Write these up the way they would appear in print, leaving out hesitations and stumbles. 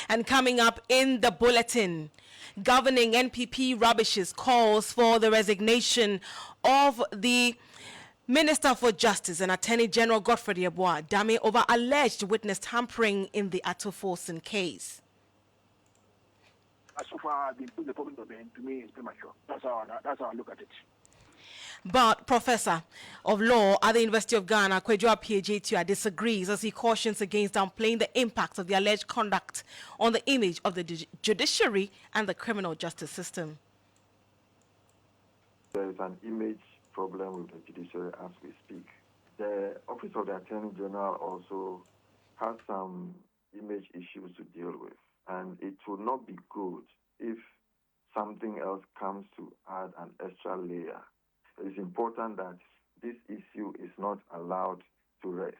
And coming up in the bulletin, governing NPP rubbishes calls for the resignation of the Minister for Justice and Attorney General Godfrey Dame over alleged witness tampering in the Atoforsen case. So far, the public domain to me is premature. That's how I look at it. But Professor of Law at the University of Ghana, Kwadwo PhD, disagrees as he cautions against downplaying the impact of the alleged conduct on the image of the judiciary and the criminal justice system. There is an image problem with the judiciary as we speak. The Office of the Attorney General also has some image issues to deal with, and it will not be good if something else comes to add an extra layer. It is important that this issue is not allowed to rest.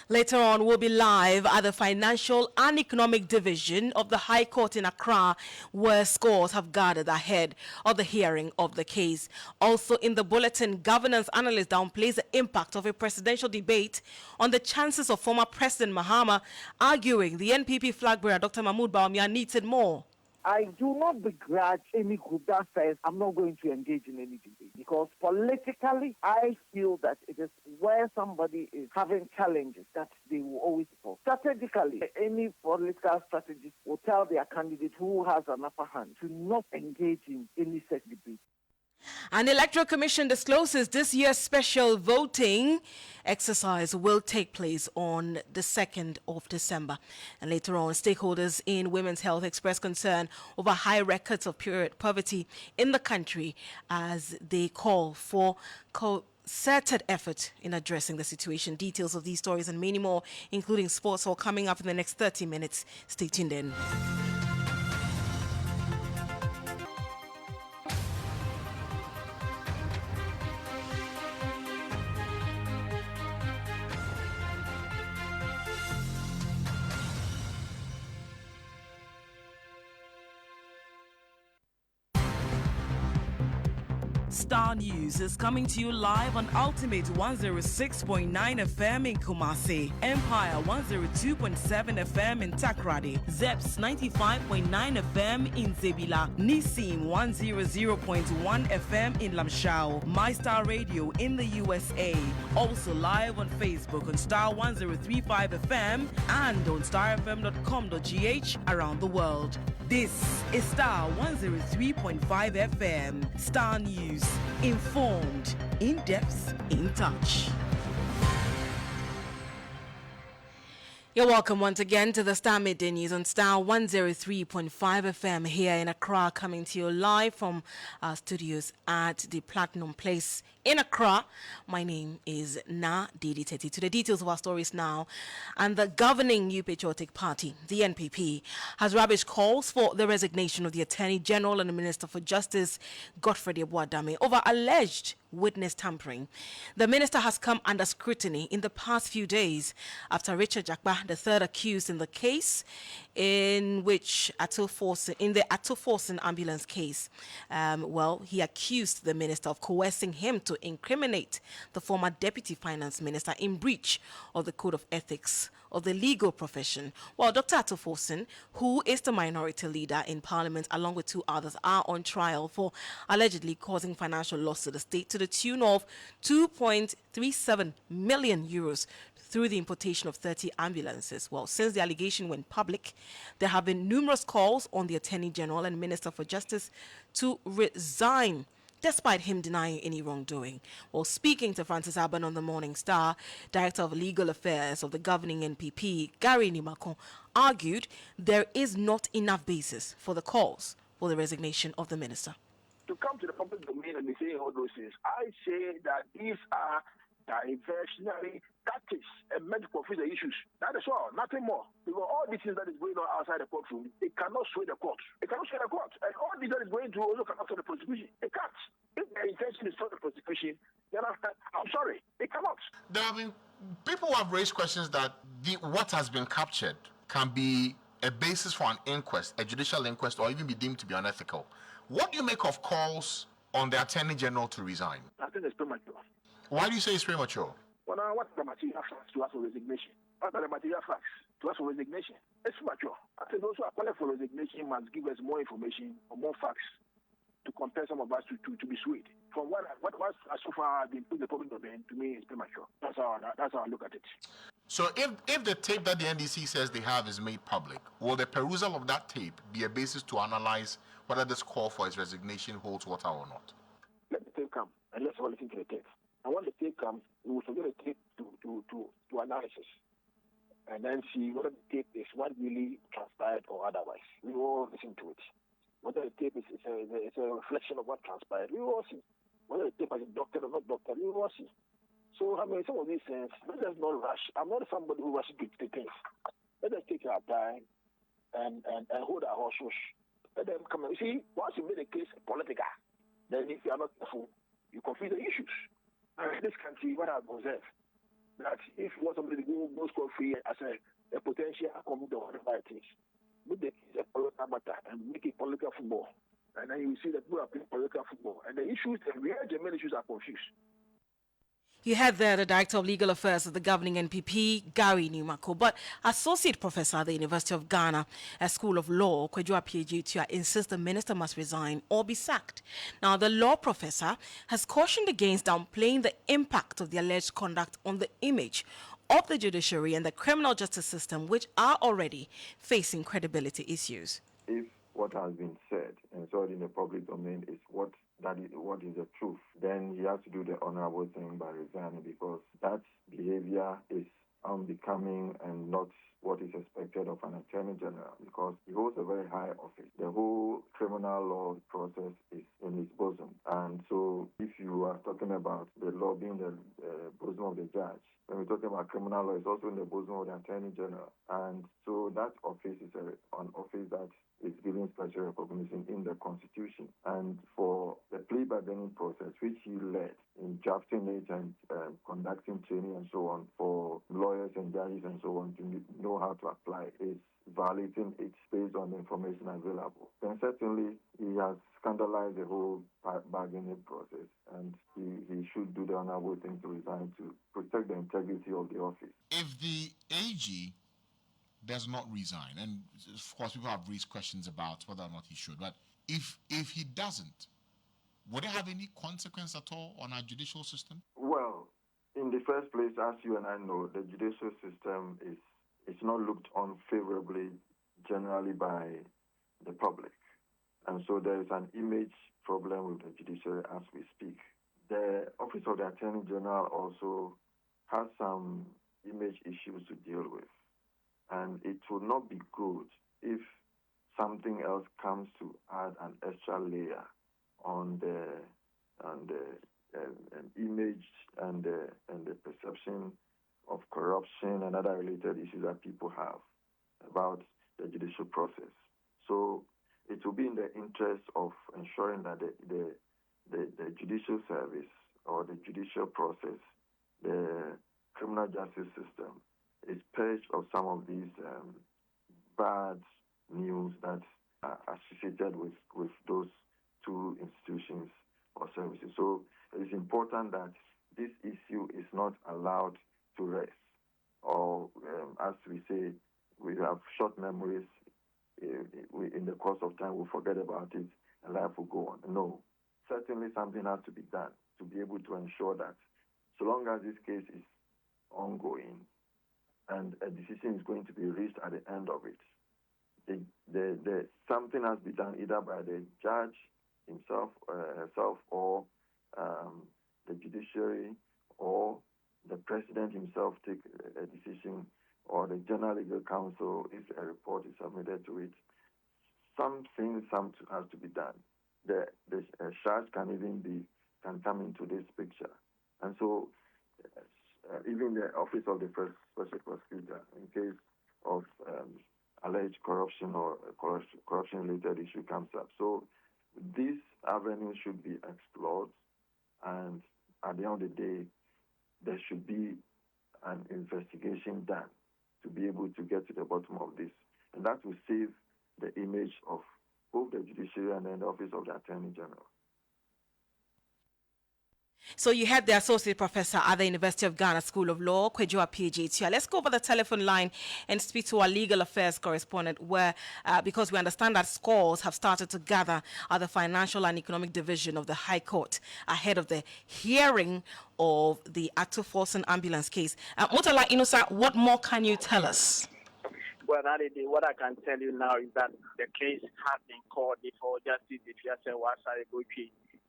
Later on, we'll be live at the Financial and Economic Division of the High Court in Accra, where scores have gathered ahead of the hearing of the case. Also in the bulletin, governance analyst downplays the impact of a presidential debate on the chances of former President Mahama, arguing the NPP flag bearer Dr. Mahmoud Bawumia needs it more. I do not begrudge any group that says I'm not going to engage in any debate, because politically I feel that it is where somebody is having challenges that they will always fall. Strategically, any political strategist will tell their candidate who has an upper hand to not engage in any such debate. An Electoral Commission discloses this year's special voting exercise will take place on the 2nd of December. And later on, stakeholders in women's health express concern over high records of period poverty in the country as they call for concerted effort in addressing the situation. Details of these stories and many more, including sports, all coming up in the next 30 minutes. Stay tuned in. Starr News is coming to you live on Ultimate 106.9 FM in Kumasi, Empire 102.7 FM in Takrady, Zeps 95.9 FM in Zebila, Nissim 100.1 FM in Lamshao, My Star Radio in the USA. Also live on Facebook on Starr 103.5 FM and on starfm.com.gh around the world. This is Starr 103.5 FM. Starr News. Informed, in depth, in touch. You're welcome once again to the Starr Midday News on Starr 103.5 FM here in Accra, coming to you live from our studios at the Platinum Place in Accra. My name is Dedei Tettey. To the details of our stories now. And the governing New Patriotic Party, the NPP, has rubbished calls for the resignation of the Attorney General and the Minister for Justice, Godfrey Dame, over alleged witness tampering. The minister has come under scrutiny in the past few days after Richard Jakba, the third accused in the case, in which in the Atoforsen ambulance case, he accused the minister of coercing him to incriminate the former deputy finance minister in breach of the code of ethics of the legal profession. While Dr. Atoforsen, who is the minority leader in parliament, along with two others, are on trial for allegedly causing financial loss to the state to the tune of 2.37 million euros through the importation of 30 ambulances. Well, since the allegation went public, there have been numerous calls on the Attorney General and Minister for Justice to resign, despite him denying any wrongdoing. Well, speaking to Francis Aban on the Morning Star, Director of Legal Affairs of the governing NPP, Gary Nimakon, argued there is not enough basis for the calls for the resignation of the minister. To come to the public domain and be saying all those things, I say that these are diversionary tactics and medical officer issues. That is all, nothing more. Because all these things that is going on outside the courtroom, it cannot sway the court. It cannot sway the court. And all this that is going to also cannot sway the prosecution. It can't. If the intention is for the prosecution, then I'm sorry, it cannot. There have been people who have raised questions that what has been captured can be a basis for an inquest, a judicial inquest, or even be deemed to be unethical. What do you make of calls on the Attorney General to resign? I think it's premature. Why do you say it's premature? Well, now, what are the material facts to ask for resignation? What are the material facts to ask for resignation. It's mature. I think those who are calling for resignation must give us more information or more facts to compare some of us to be swayed. From what so far been put in the public domain, to me, it's premature. That's how I look at it. So if the tape that the NDC says they have is made public, will the perusal of that tape be a basis to analyze whether this call for his resignation holds water or not? Let the tape come and let's all listen to the tape. And when the tape comes, we will submit the tape to analysis and then see whether the tape is what really transpired or otherwise. We will all listen to it. Whether the tape is a reflection of what transpired, we will all see. Whether the tape is doctored or not doctored, we will all see. So, I mean, some of these things, let us not rush. I'm not somebody who rushes to things. Let us take our time and hold our horses. Let them come. You see, once you make a case political, then if you are not careful, you confuse the issues. And in this country, what I've observed, that if you want somebody to go scot-free as a potential outcome of whatever it is, make the case a political matter and make it political football. And then you will see that people are playing political football. And the issues, the real genuine issues are confused. You had there the Director of Legal Affairs of the governing NPP, Gary Numako, but Associate Professor at the University of Ghana, a School of Law, Kwejua PhD, insists the minister must resign or be sacked. Now, the law professor has cautioned against downplaying the impact of the alleged conduct on the image of the judiciary and the criminal justice system, which are already facing credibility issues. If what has been said and said in the public domain is what is the truth, then he has to do the honorable thing by resigning, because that behavior is unbecoming and not what is expected of an attorney general, because he holds a very high office. The whole criminal law process is in his bosom. And so if you are talking about the law being the bosom of the judge, when we're talking about criminal law, it's also in the bosom of the attorney general. And so that office is an office that is given special recognition in the Constitution. And for the plea bargaining process, which he led in drafting it and conducting training and so on for lawyers and judges and so on to know how to apply, is violating it based on the information available. Then certainly he has scandalized the whole bargaining process, and he should do the honorable thing to resign to protect the integrity of the office. If the AG does not resign, and of course people have raised questions about whether or not he should, but if he doesn't, would it have any consequence at all on our judicial system? Well, in the first place, as you and I know, the judicial system is not looked on favorably generally by the public. And so there is an image problem with the judiciary as we speak. The Office of the Attorney General also has some image issues to deal with. And it would not be good if something else comes to add an extra layer on the image and the perception of corruption and other related issues that people have about the judicial process. So it will be in the interest of ensuring that the judicial service or the judicial process, the criminal justice system, is purged of some of these bad news that are associated with those two institutions or services. So it is important that this issue is not allowed to rest, or as we say, we have short memories. In the course of time, we'll forget about it and life will go on. No, certainly something has to be done to be able to ensure that so long as this case is ongoing and a decision is going to be reached at the end of it, something has to be done either by the judge himself, herself, or the judiciary, or the president himself take a decision, or the General Legal Counsel, if a report is submitted to it. Something has to be done. The charge can come into this picture. And so even the Office of the First Special Prosecutor, in case of alleged corruption or corruption-related issue comes up. So this avenue should be explored, and at the end of the day, there should be an investigation done to be able to get to the bottom of this. And that will save the image of both the judiciary and then the Office of the Attorney General. So you had the associate professor at the University of Ghana School of Law, Kwejua PhD. Let's go over the telephone line and speak to our legal affairs correspondent, where because we understand that scores have started to gather at the Financial and Economic Division of the High Court ahead of the hearing of the Atuforsen ambulance case. Mutala Inusa, what more can you tell us? Well, what I can tell you now is that the case has been called before Justice Tettey Wasare.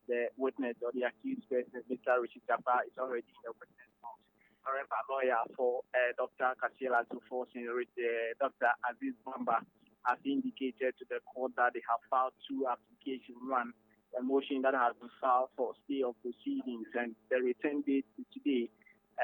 The witness or the accused person, Mr. Richard Japa, is already in the witness box. However, lawyer for Dr. Kasiela Atuforsen, Dr. Aziz Bamba, has indicated to the court that they have filed two applications. One, a motion that has been filed for stay of proceedings, and the return date is today,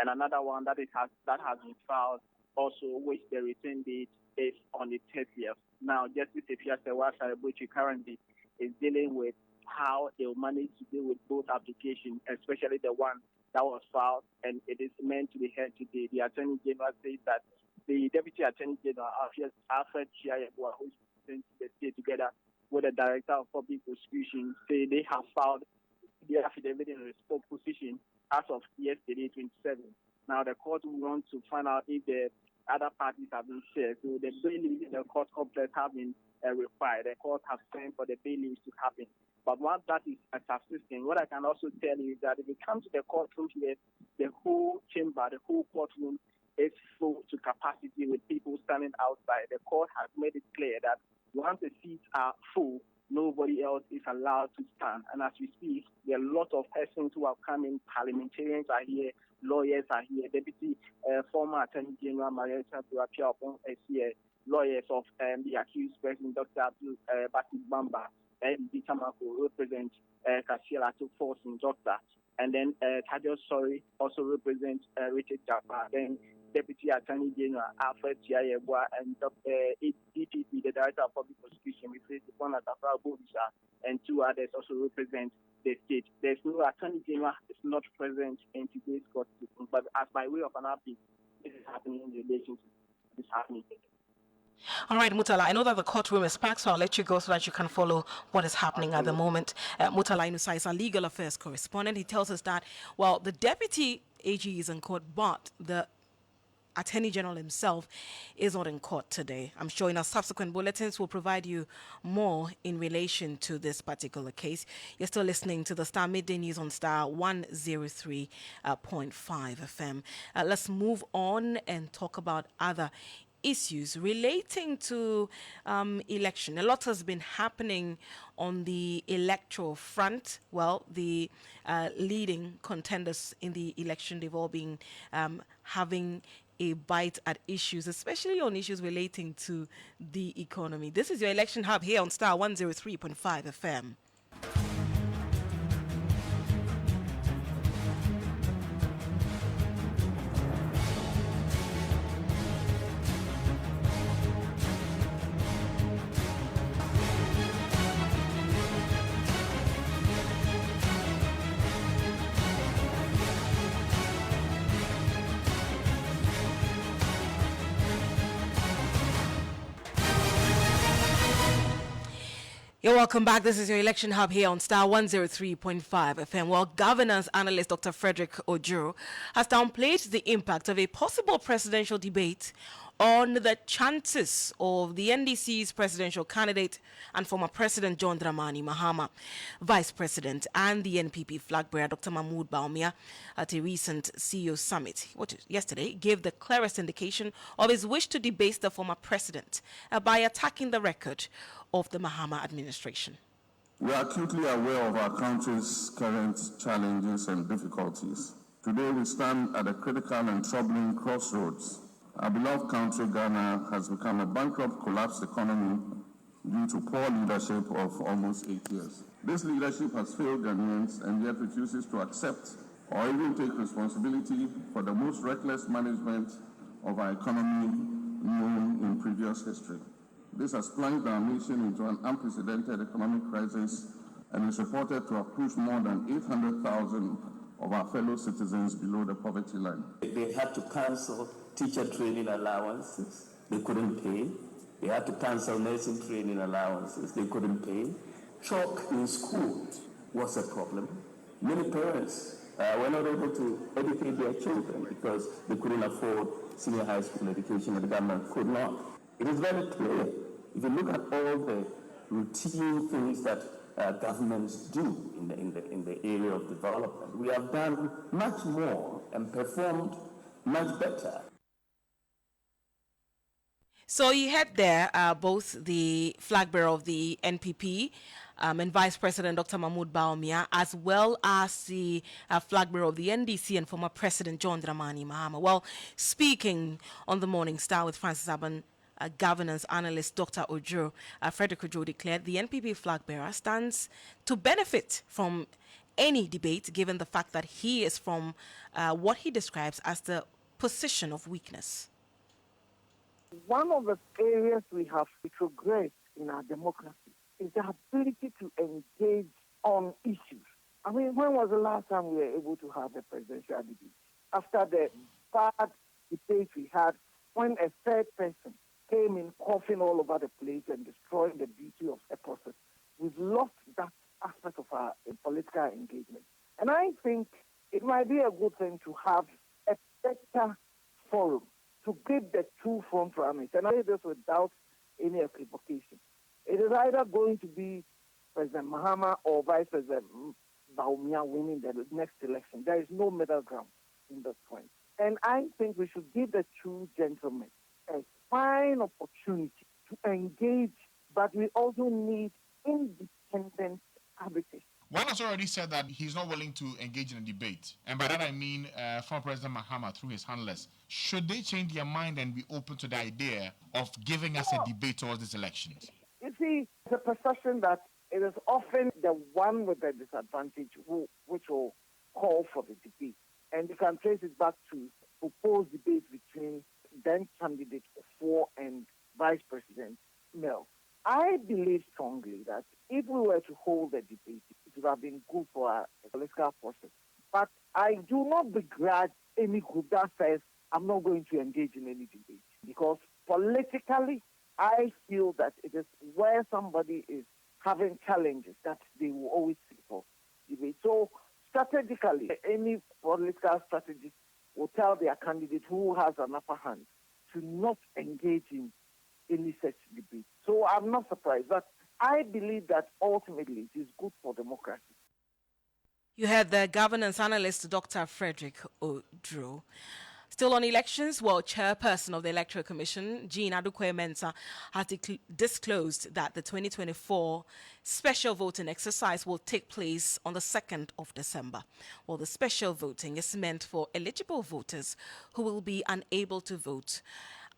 and another one that has been filed also, which the return date is on the 30th. Now, Justice Tettey Wasare currently is dealing with how they will manage to deal with both applications, especially the one that was filed, and it is meant to be heard today. The Attorney General says that the Deputy Attorney General, Alfred Chiayebua, who is presenting the state together with the Director of Public Prosecution, say they have filed the affidavit in response position as of yesterday, 27. Now, the court will want to find out if the other parties have been shared. So the bailiffs in the court complex have been required. The court has sent for the bailiffs to happen. But once that is subsisting, what I can also tell you is that if it comes to the courtroom here, the whole chamber, the whole courtroom is full to capacity with people standing outside. The court has made it clear that once the seats are full, nobody else is allowed to stand. And as we speak, there are a lot of persons who have come in. Parliamentarians are here, lawyers are here, Deputy former Attorney General Marietta to appear upon us here, lawyers of the accused person, Dr. Batik Bamba, and Tamako represent Kasiela Atuforsen, doctor, and then Tajo Sori also represents Richard Japa, then Deputy Attorney General Alfred Chiayebua, and DPP, the Director of Public Prosecution, replace the one at Afra Bodisha, and two others also represent the state. There's no Attorney General is not present in today's court sitting, but as by way of an update, this is happening in relation to this happening. All right, Mutala, I know that the courtroom is packed, so I'll let you go so that you can follow what is happening at the moment. Mutala Inusa is our legal affairs correspondent. He tells us that, well, the deputy AG is in court, but the Attorney General himself is not in court today. I'm sure in our subsequent bulletins we'll provide you more in relation to this particular case. You're still listening to the Star Midday News on Star 103.5 FM. Let's move on and talk about other issues relating to election. A lot has been happening on the electoral front. Well, the leading contenders in the election, they've all been having a bite at issues, especially on issues relating to the economy. This is your election hub here on Star 103.5 FM. You're welcome back. This is your election hub here on Star 103.5 FM. Well, governance analyst Dr. Frederick Ojuro has downplayed the impact of a possible presidential debate on the chances of the NDC's presidential candidate and former President John Dramani Mahama, Vice President, and the NPP flag bearer Dr. Mahmoud Bawumia at a recent CEO summit yesterday gave the clearest indication of his wish to debase the former president by attacking the record of the Mahama administration. We are acutely aware of our country's current challenges and difficulties. Today we stand at a critical and troubling crossroads. Our beloved country, Ghana, has become a bankrupt, collapsed economy due to poor leadership of almost 8 years. This leadership has failed Ghanaians and yet refuses to accept or even take responsibility for the most reckless management of our economy known in previous history. This has plunged our nation into an unprecedented economic crisis and is reported to have pushed more than 800,000 of our fellow citizens below the poverty line. They had to cancel teacher training allowances. They couldn't pay. They had to cancel nursing training allowances. They couldn't pay. Chalk in school was a problem. Many parents were not able to educate their children because they couldn't afford senior high school education and the government could not. It is very clear. If you look at all the routine things that governments do in the area of development, we have done much more and performed much better. So you had there both the flag bearer of the NPP and Vice President Dr. Mahmoud Bawumia, as well as the flag bearer of the NDC and former President John Dramani Mahama. Well, speaking on the Morning Star with Francis Aban, governance analyst Dr. Ojo, Frederick Ojo declared the NPP flag bearer stands to benefit from any debate, given the fact that he is from what he describes as the position of weakness. One of the areas we have retrogressed in our democracy is the ability to engage on issues. I mean, when was the last time we were able to have a presidential debate? After the bad debate we had, when a third person came in coughing all over the place and destroying the beauty of a process, we've lost that aspect of our political engagement. And I think it might be a good thing to have a better forum to give the two front runners. And I say this without any equivocation. It is either going to be President Mahama or Vice President Bawumia winning the next election. There is no middle ground in this point. And I think we should give the two gentlemen a fine opportunity to engage, but we also need independent arbitration. One has already said that he's not willing to engage in a debate. And by that I mean former President Mahama through his handlers. Should they change their mind and be open to the idea of giving us a debate towards these elections? You see, the perception that it is often the one with the disadvantage which will call for the debate. And you can trace it back to proposed debate between then candidate for and Vice President Mills. I believe strongly that if we were to hold a debate, it would have been good for our political process. But I do not begrudge any group that says, I'm not going to engage in any debate. Because politically, I feel that it is where somebody is having challenges that they will always seek for debate. So strategically, any political strategist will tell their candidate who has an upper hand to not engage in any such debate. So I'm not surprised, but I believe that ultimately it is good for democracy. You had the governance analyst, Dr. Frederick Ojo. Still on elections, well, chairperson of the Electoral Commission, Jean Adukwe-Mensah, has disclosed that the 2024 special voting exercise will take place on the 2nd of December. Well, the special voting is meant for eligible voters who will be unable to vote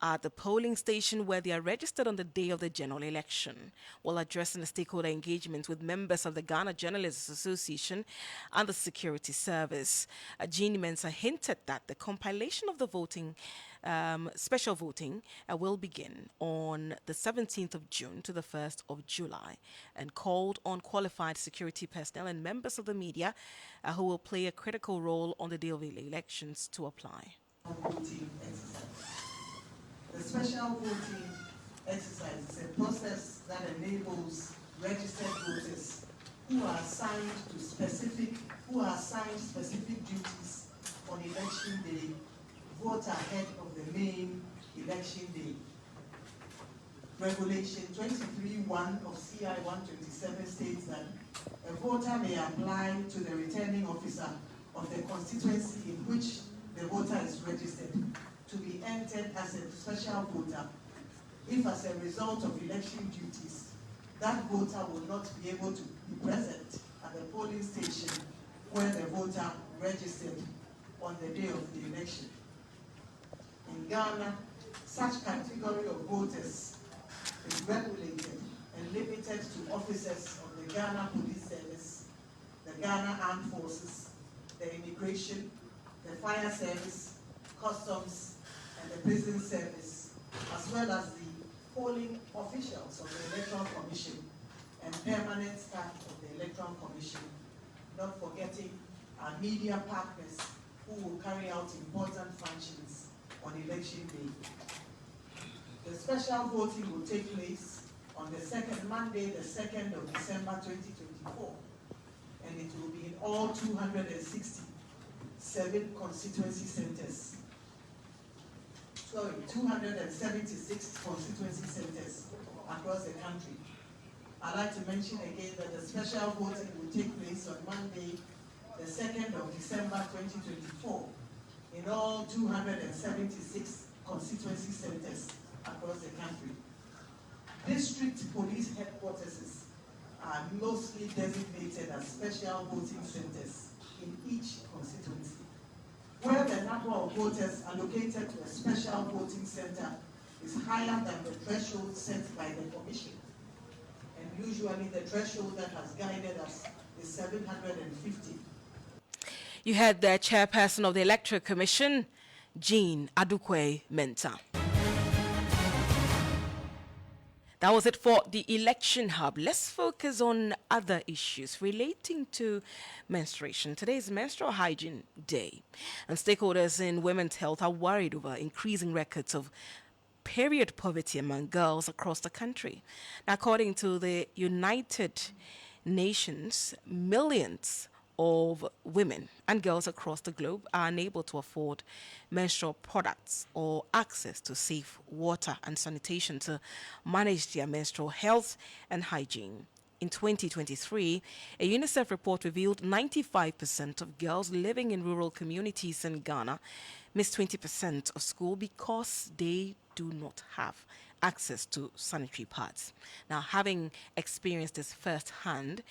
at the polling station where they are registered on the day of the general election. While addressing the stakeholder engagement with members of the Ghana Journalists Association and the Security Service, Jean Mensah hinted that the compilation of the voting, special voting, will begin on the 17th of June to the 1st of July, and called on qualified security personnel and members of the media who will play a critical role on the day of the elections to apply. The special voting exercise is a process that enables registered voters who are assigned specific duties on election day vote ahead of the main election day. Regulation 23(1) of CI 127 states that a voter may apply to the returning officer of the constituency in which the voter is registered to be entered as a special voter if, as a result of election duties, that voter will not be able to be present at the polling station where the voter registered on the day of the election. In Ghana, such category of voters is regulated and limited to officers of the Ghana Police Service, the Ghana Armed Forces, the Immigration, the Fire Service, Customs, and the Prison Service, as well as the polling officials of the Electoral Commission and permanent staff of the Electoral Commission, not forgetting our media partners who will carry out important functions on election day. The special voting will take place on the Monday, the 2nd of December 2024, and it will be in all 260 7 constituency centers. Sorry, 276 constituency centers across the country. I'd like to mention again that the special voting will take place on Monday, the 2nd of December 2024, in all 276 constituency centers across the country. District police headquarters are mostly designated as special voting centers in each constituency, where the number of voters allocated to a special voting center is higher than the threshold set by the Commission. And usually the threshold that has guided us is 750. You heard the chairperson of the Electoral Commission, Jean Adukwe Mensah. That was it for the Election Hub. Let's focus on other issues relating to menstruation. Today is Menstrual Hygiene Day, and stakeholders in women's health are worried over increasing records of period poverty among girls across the country. Now, according to the United Nations, millions of women and girls across the globe are unable to afford menstrual products or access to safe water and sanitation to manage their menstrual health and hygiene. In 2023, a UNICEF report revealed 95% of girls living in rural communities in Ghana miss 20% of school because they do not have access to sanitary pads. Now, having experienced this firsthand,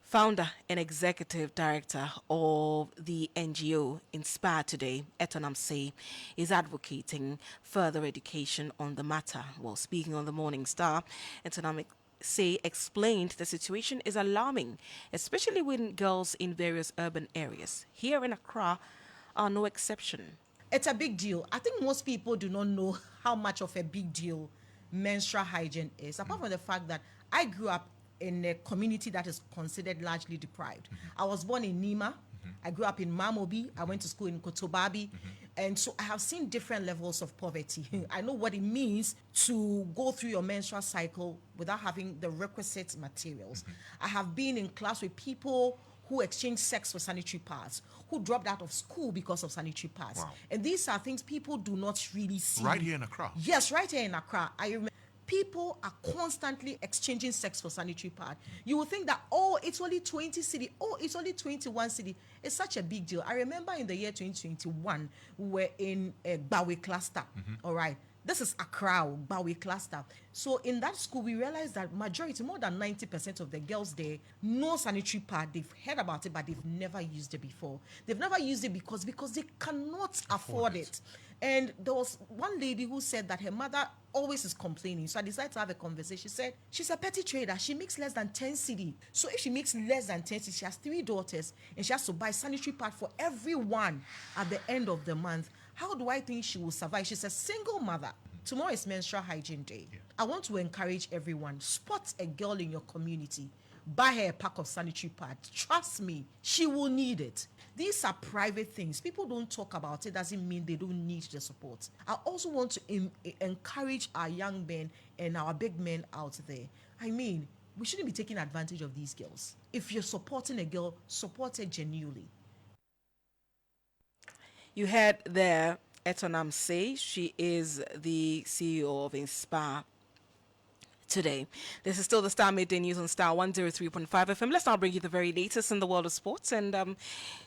founder and executive director of the NGO Starr Today, Etonam Say, is advocating further education on the matter. While speaking on the Morning Star, Etonam Say explained the situation is alarming, especially when girls in various urban areas. Here in Accra are no exception. It's a big deal. I think most people do not know how much of a big deal menstrual hygiene is, apart from the fact that I grew up in a community that is considered largely deprived. I was born in Nima. I grew up in Mamobi. I went to school in Kotobabi. And so I have seen different levels of poverty. I know what it means to go through your menstrual cycle without having the requisite materials. I have been in class with people who exchanged sex for sanitary pads, who dropped out of school because of sanitary pads. Wow. And these are things people do not really see. Right here in Accra? Yes, right here in Accra. I remember people are constantly exchanging sex for sanitary pad. You would think that, oh, it's only 20 cedi, oh, it's only 21 cedi. It's such a big deal. I remember in the year 2021, we were in a Bawe cluster, all right? This is Accra, Bawe cluster. So in that school, we realized that majority, more than 90% of the girls there, no sanitary pad. They've heard about it, but they've never used it before. They've never used it because they cannot afford it. And there was one lady who said that her mother always is complaining. So I decided to have a conversation. She said she's a petty trader. She makes less than 10 cedi. So if she makes less than 10 cedi, she has 3 daughters, and she has to buy sanitary pad for everyone at the end of the month. How do I think she will survive? She's a single mother. Tomorrow is Menstrual Hygiene Day. Yeah. I want to encourage everyone, spot a girl in your community, buy her a pack of sanitary pads. Trust me, she will need it. These are private things. People don't talk about it. Doesn't mean they don't need the support. I also want to encourage our young men and our big men out there. I mean, we shouldn't be taking advantage of these girls. If you're supporting a girl, support her genuinely. You heard there Etonam Say. She is the CEO of Starr Today. This is still the Star Midday News on Star 103.5 FM. Let's now bring you the very latest in the world of sports. And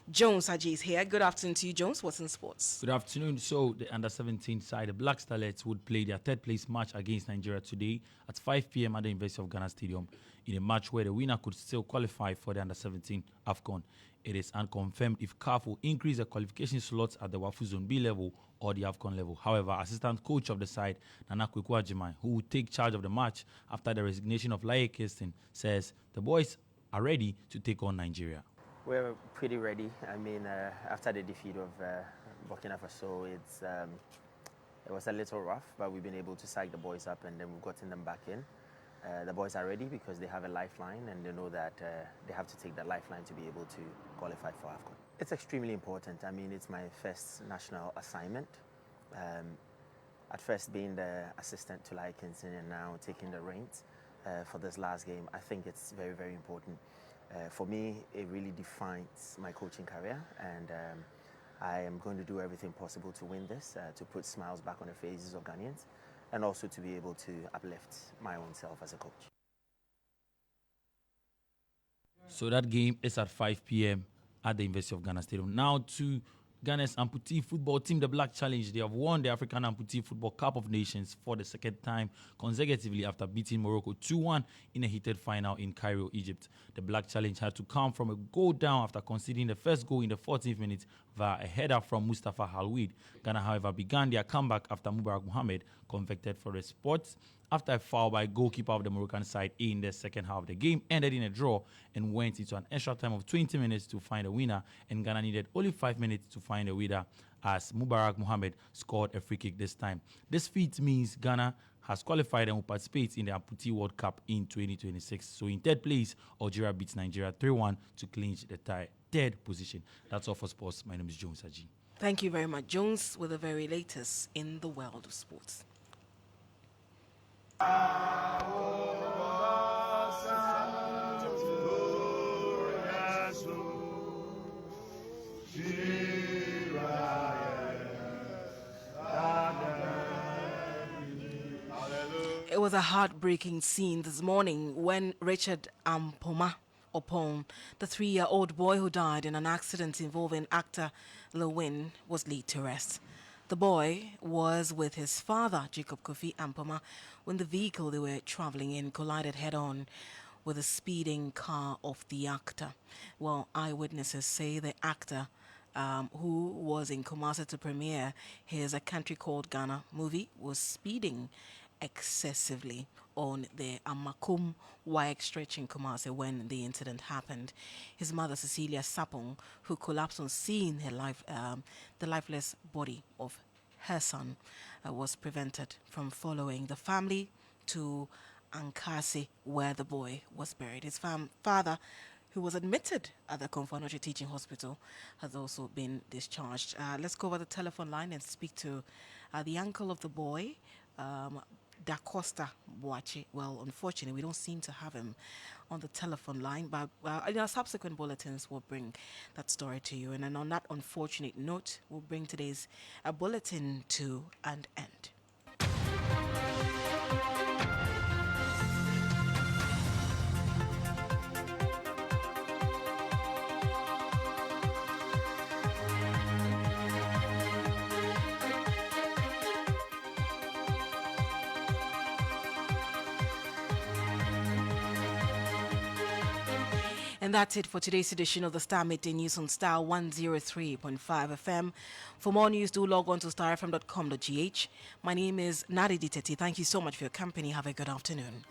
Jones Haji is here. Good afternoon to you, Jones. What's in sports? Good afternoon. So the under-17 side, the Black Starlets, would play their third-place match against Nigeria today at 5 p.m. at the University of Ghana Stadium in a match where the winner could still qualify for the under-17 AFCON. It is unconfirmed if CAF will increase the qualification slots at the Wafu Zone B level or the AFCON level. However, assistant coach of the side, Nana Kweku Ajimai, who will take charge of the match after the resignation of Laye Kirsten, says the boys are ready to take on Nigeria. We're pretty ready. I mean, after the defeat of Burkina Faso, it was a little rough, but we've been able to psych the boys up and then we've gotten them back in. The boys are ready because they have a lifeline and they know that they have to take that lifeline to be able to qualify for AFCON. It's extremely important. I mean, it's my first national assignment. At first being the assistant to Laye Kirsten and now taking the reins for this last game, I think it's very, very important. For me, it really defines my coaching career and I am going to do everything possible to win this, to put smiles back on the faces of Ghanaians, and also to be able to uplift my own self as a coach. So that game is at 5 p.m. at the University of Ghana Stadium. Now to Ghana's amputee football team, the Black Challenge. They have won the African Amputee Football Cup of Nations for the second time consecutively after beating Morocco 2-1 in a heated final in Cairo, Egypt. The Black Challenge had to come from a goal down after conceding the first goal in the 14th minute via a header from Mustafa Halweed. Ghana, however, began their comeback after Mubarak Mohamed convicted for the spot after a foul by goalkeeper of the Moroccan side in the second half. The game ended in a draw and went into an extra time of 20 minutes to find a winner, and Ghana needed only 5 minutes to find a winner as Mubarak Mohamed scored a free kick this time. This feat means Ghana has qualified and will participate in the Amputee World Cup in 2026. So in third place, Algeria beats Nigeria 3-1 to clinch the third position. That's all for sports. My name is Jones Haji. Thank you very much, Jones, with the very latest in the world of sports. It was a heartbreaking scene this morning when Richard Ampoma Opon, the 3-year-old boy who died in an accident involving actor Lewin, was laid to rest. The boy was with his father, Jacob Kofi Ampoma, when the vehicle they were traveling in collided head-on with a speeding car of the actor. Well, eyewitnesses say the actor, who was in Kumasi to premiere his A Country Called Ghana movie, was speeding excessively on the Amakum Wire stretch in Kumasi when the incident happened. His mother, Cecilia Sapong, who collapsed on seeing the lifeless body of her son, was prevented from following the family to Ankasi, where the boy was buried. His father, who was admitted at the Konfanoche Teaching Hospital, has also been discharged. Let's go over the telephone line and speak to the uncle of the boy, Da Costa Boache. Well, unfortunately, we don't seem to have him on the telephone line, but in our subsequent bulletins, we'll bring that story to you. And then on that unfortunate note, we'll bring today's bulletin to an end. And that's it for today's edition of the Star Midday News on Star 103.5 FM. For more news, do log on to starfm.com.gh. My name is Tettey. Thank you so much for your company. Have a good afternoon.